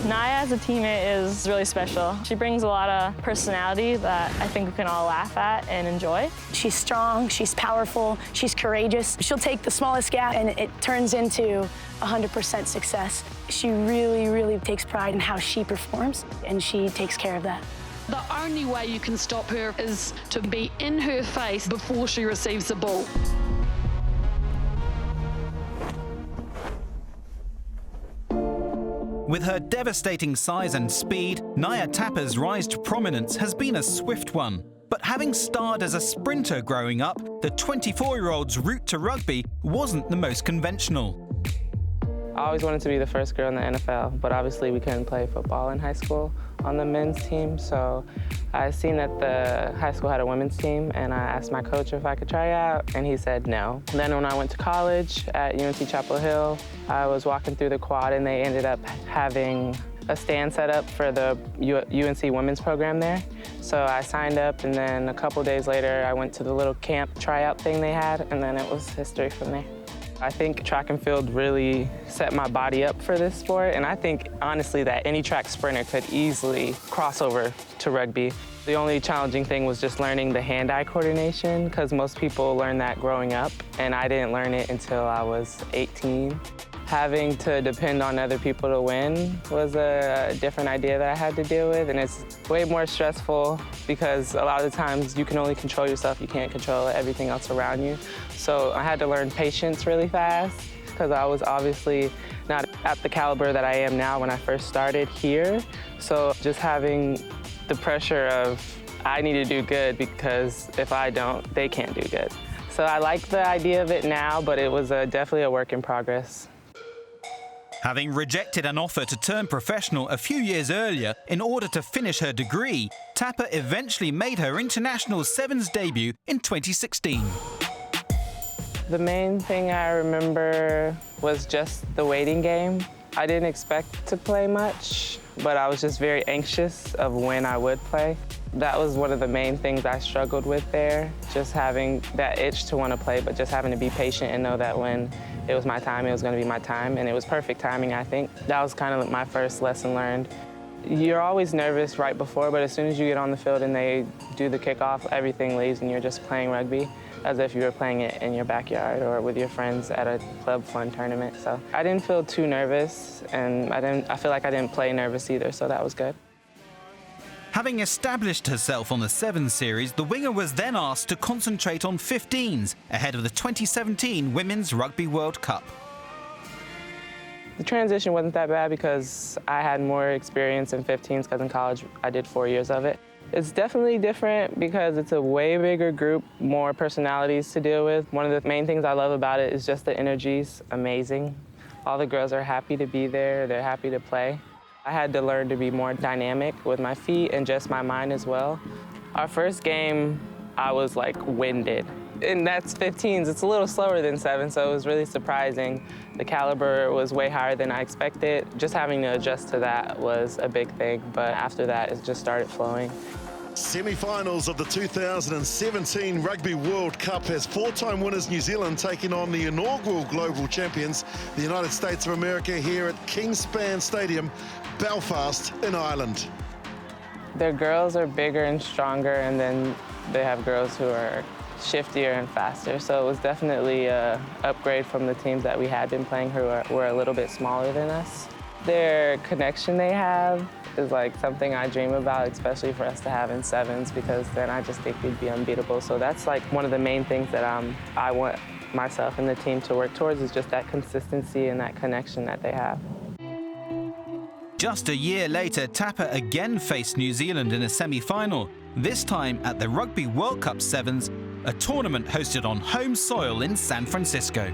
Naya as a teammate is really special. She brings a lot of personality that I think we can all laugh at and enjoy. She's strong, she's powerful, she's courageous. She'll take the smallest gap and it turns into 100% success. She really, really takes pride in how she performs, and she takes care of that. The only way you can stop her is to be in her face before she receives the ball. With her devastating size and speed, Naya Tapper's rise to prominence has been a swift one. But having starred as a sprinter growing up, the 24-year-old's route to rugby wasn't the most conventional. I always wanted to be the first girl in the NFL, but obviously we couldn't play football in high school on the men's team, so I seen that the high school had a women's team, and I asked my coach if I could try out, and he said no. Then when I went to college at UNC Chapel Hill, I was walking through the quad, and they ended up having a stand set up for the UNC women's program there. So I signed up, and then a couple days later, I went to the little camp tryout thing they had, and then it was history from there. I think track and field really set my body up for this sport, and I think, honestly, that any track sprinter could easily cross over to rugby. The only challenging thing was just learning the hand-eye coordination, because most people learn that growing up, and I didn't learn it until I was 18. Having to depend on other people to win was a different idea that I had to deal with, and it's way more stressful because a lot of the times you can only control yourself, you can't control everything else around you. So I had to learn patience really fast because I was obviously not at the caliber that I am now when I first started here. So just having the pressure of I need to do good because if I don't, they can't do good. So I like the idea of it now, but it was definitely a work in progress. Having rejected an offer to turn professional a few years earlier in order to finish her degree, Tapper eventually made her international sevens debut in 2016. The main thing I remember was just the waiting game. I didn't expect to play much, but I was just very anxious of when I would play. That was one of the main things I struggled with there, just having that itch to want to play, but just having to be patient and know that when it was my time, it was going to be my time, and it was perfect timing, I think. That was kind of my first lesson learned. You're always nervous right before, but as soon as you get on the field and they do the kickoff, everything leaves and you're just playing rugby as if you were playing it in your backyard or with your friends at a club fun tournament. So I didn't feel too nervous, and I feel like I didn't play nervous either, so that was good. Having established herself on the Sevens series, the winger was then asked to concentrate on 15s ahead of the 2017 Women's Rugby World Cup. The transition wasn't that bad because I had more experience in 15s because in college I did 4 years of it. It's definitely different because it's a way bigger group, more personalities to deal with. One of the main things I love about it is just the energy's amazing. All the girls are happy to be there, they're happy to play. I had to learn to be more dynamic with my feet and just my mind as well. Our first game, I was like winded. And that's 15s, it's a little slower than 7, so it was really surprising. The caliber was way higher than I expected. Just having to adjust to that was a big thing, but after that, it just started flowing. Semi-finals of the 2017 Rugby World Cup has four-time winners New Zealand taking on the inaugural global champions, the United States of America, here at Kingspan Stadium, Belfast in Ireland. Their girls are bigger and stronger, and then they have girls who are shiftier and faster, so it was definitely an upgrade from the teams that we had been playing who were a little bit smaller than us. Their connection they have is like something I dream about, especially for us to have in sevens, because then I just think we'd be unbeatable. So that's like one of the main things that I want myself and the team to work towards, is just that consistency and that connection that they have. Just a year later, Tapper again faced New Zealand in a semi-final, this time at the Rugby World Cup Sevens, a tournament hosted on home soil in San Francisco.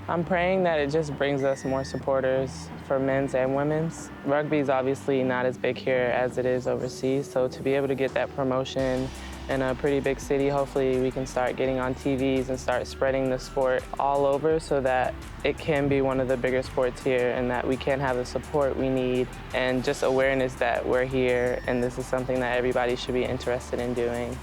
I'm praying that it just brings us more supporters for men's and women's. Rugby is obviously not as big here as it is overseas, so to be able to get that promotion in a pretty big city, hopefully we can start getting on TVs and start spreading the sport all over so that it can be one of the bigger sports here and that we can have the support we need and just awareness that we're here and this is something that everybody should be interested in doing.